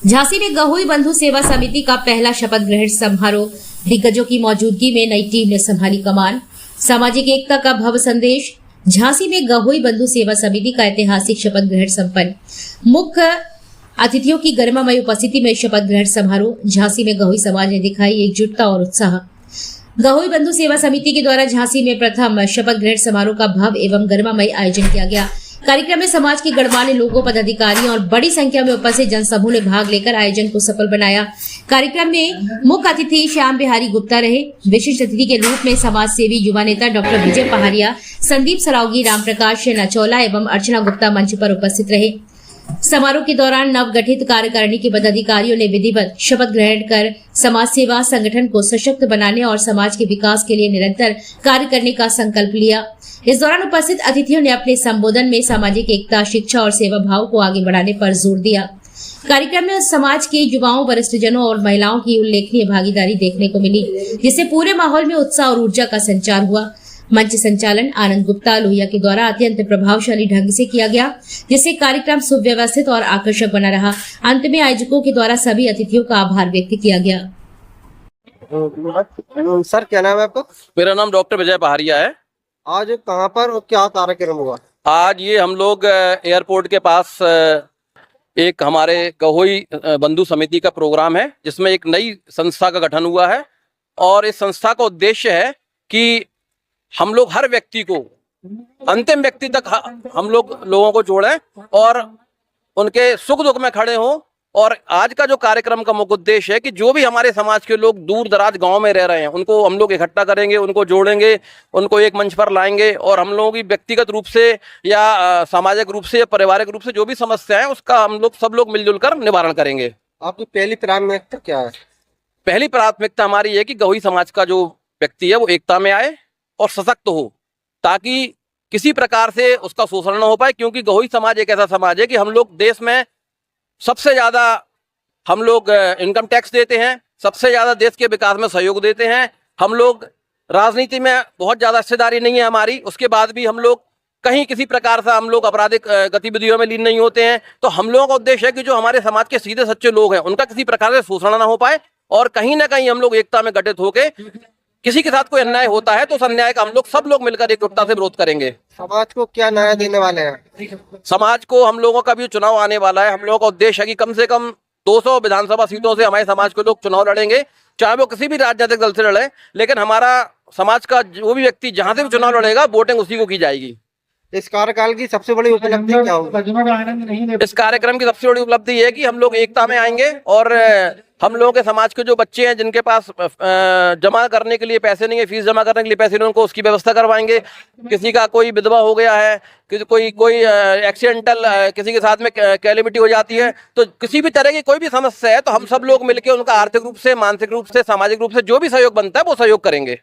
झांसी में गहोई बंधु सेवा समिति का पहला शपथ ग्रहण समारोह, दिग्गजों की मौजूदगी में नई टीम ने संभाली कमान। सामाजिक एकता का भव्य संदेश। झांसी में गहोई बंधु सेवा समिति का ऐतिहासिक शपथ ग्रहण संपन्न। मुख्य अतिथियों की गरिमामय उपस्थिति में शपथ ग्रहण समारोह। झांसी में गहोई समाज ने दिखाई एकजुटता और उत्साह। गहोई बंधु सेवा समिति के द्वारा झांसी में प्रथम शपथ ग्रहण समारोह का भव्य एवं गरिमामय आयोजन किया गया। कार्यक्रम में समाज के गणमान्य लोगों, पदाधिकारियों और बड़ी संख्या में उपस्थित जनसमूह ने भाग लेकर आयोजन को सफल बनाया। कार्यक्रम में मुख्य अतिथि श्याम बिहारी गुप्ता रहे। विशिष्ट अतिथि के रूप में समाज सेवी युवा नेता डॉक्टर विजय पहाड़िया, संदीप सरावगी, राम प्रकाश नचौला एवं अर्चना गुप्ता मंच पर उपस्थित रहे। समारोह के दौरान नवगठित कार्यकारिणी के पदाधिकारियों ने विधिवत शपथ ग्रहण कर समाज सेवा संगठन को सशक्त बनाने और समाज के विकास के लिए निरंतर कार्य करने का संकल्प लिया। इस दौरान उपस्थित अतिथियों ने अपने संबोधन में सामाजिक एकता, शिक्षा और सेवा भाव को आगे बढ़ाने पर जोर दिया। कार्यक्रम में समाज के युवाओं, वरिष्ठजनों और महिलाओं की उल्लेखनीय भागीदारी देखने को मिली, जिससे पूरे माहौल में उत्साह और ऊर्जा का संचार हुआ। मंच संचालन आनंद गुप्ता लोहिया के द्वारा अत्यंत प्रभावशाली ढंग से किया गया, जिससे कार्यक्रम सुव्यवस्थित और आकर्षक बना रहा। अंत में आयोजकों के द्वारा सभी अतिथियों का आभार व्यक्त किया गया। सर, क्या नाम है आपका? मेरा नाम डॉक्टर विजय पहाड़िया है। आज कहाँ पर और क्या कार्यक्रम हुआ? आज ये हम लोग एयरपोर्ट के पास एक हमारे गहोई बंधु समिति का प्रोग्राम है, जिसमें एक नई संस्था का गठन हुआ है। और इस संस्था का उद्देश्य है कि हम लोग हर व्यक्ति को, अंतिम व्यक्ति तक हम लोगों को जोड़ें और उनके सुख दुख में खड़े हों। और आज का जो कार्यक्रम का मुख्य उद्देश्य है कि जो भी हमारे समाज के लोग दूर दराज गांव में रह रहे हैं, उनको हम लोग इकट्ठा करेंगे, उनको जोड़ेंगे, उनको एक मंच पर लाएंगे और हम लोगों की व्यक्तिगत रूप से या सामाजिक रूप से या पारिवारिक रूप से जो भी समस्या है उसका हम लोग सब लोग मिलजुल कर निवारण करेंगे। आपकी पहली प्राथमिकता क्या है? पहली प्राथमिकता हमारी है कि गहोई समाज का जो व्यक्ति है वो एकता में आए और सशक्त हो, ताकि किसी प्रकार से उसका शोषण न हो पाए। क्योंकि गहोई समाज एक ऐसा समाज है कि हम लोग देश में सबसे ज्यादा हम लोग इनकम टैक्स देते हैं, सबसे ज्यादा देश के विकास में सहयोग देते हैं। हम लोग राजनीति में बहुत ज्यादा हिस्सेदारी नहीं है हमारी, उसके बाद भी हम लोग कहीं किसी प्रकार से हम लोग आपराधिक गतिविधियों में लीन नहीं होते हैं। तो हम लोगों का उद्देश्य है कि जो हमारे समाज के सीधे सच्चे लोग हैं उनका किसी प्रकार से शोषण ना हो पाए और कहीं ना कहीं हम लोग एकता में गठित होके किसी के साथ कोई अन्याय होता है तो उस अन्याय का हम लोग सब लोग मिलकर एकजुटता से विरोध करेंगे। समाज को क्या न्याय देने वाले हैं? समाज को हम लोगों का भी चुनाव आने वाला है। हम लोगों का उद्देश्य है कि कम से कम 200 विधानसभा सीटों से हमारे समाज के लोग चुनाव लड़ेंगे, चाहे वो किसी भी राजनीतिक दल से लड़े, लेकिन हमारा समाज का जो भी व्यक्ति जहां से भी चुनाव लड़ेगा वोटिंग उसी को की जाएगी। इस कार्यकाल की सबसे बड़ी उपलब्धि क्या होगी? इस कार्यक्रम की सबसे बड़ी उपलब्धि है कि हम लोग एकता में आएंगे और हम लोगों के समाज के जो बच्चे हैं जिनके पास जमा करने के लिए पैसे नहीं है, फीस जमा करने के लिए पैसे नहीं, उनको उसकी व्यवस्था करवाएंगे। किसी का कोई विधवा हो गया है, कोई एक्सीडेंटल किसी के साथ में कैलेमिटी हो जाती है, तो किसी भी तरह की कोई भी समस्या है तो हम सब लोग मिलकर उनका आर्थिक रूप से, मानसिक रूप से, सामाजिक रूप से जो भी सहयोग बनता है वो सहयोग करेंगे।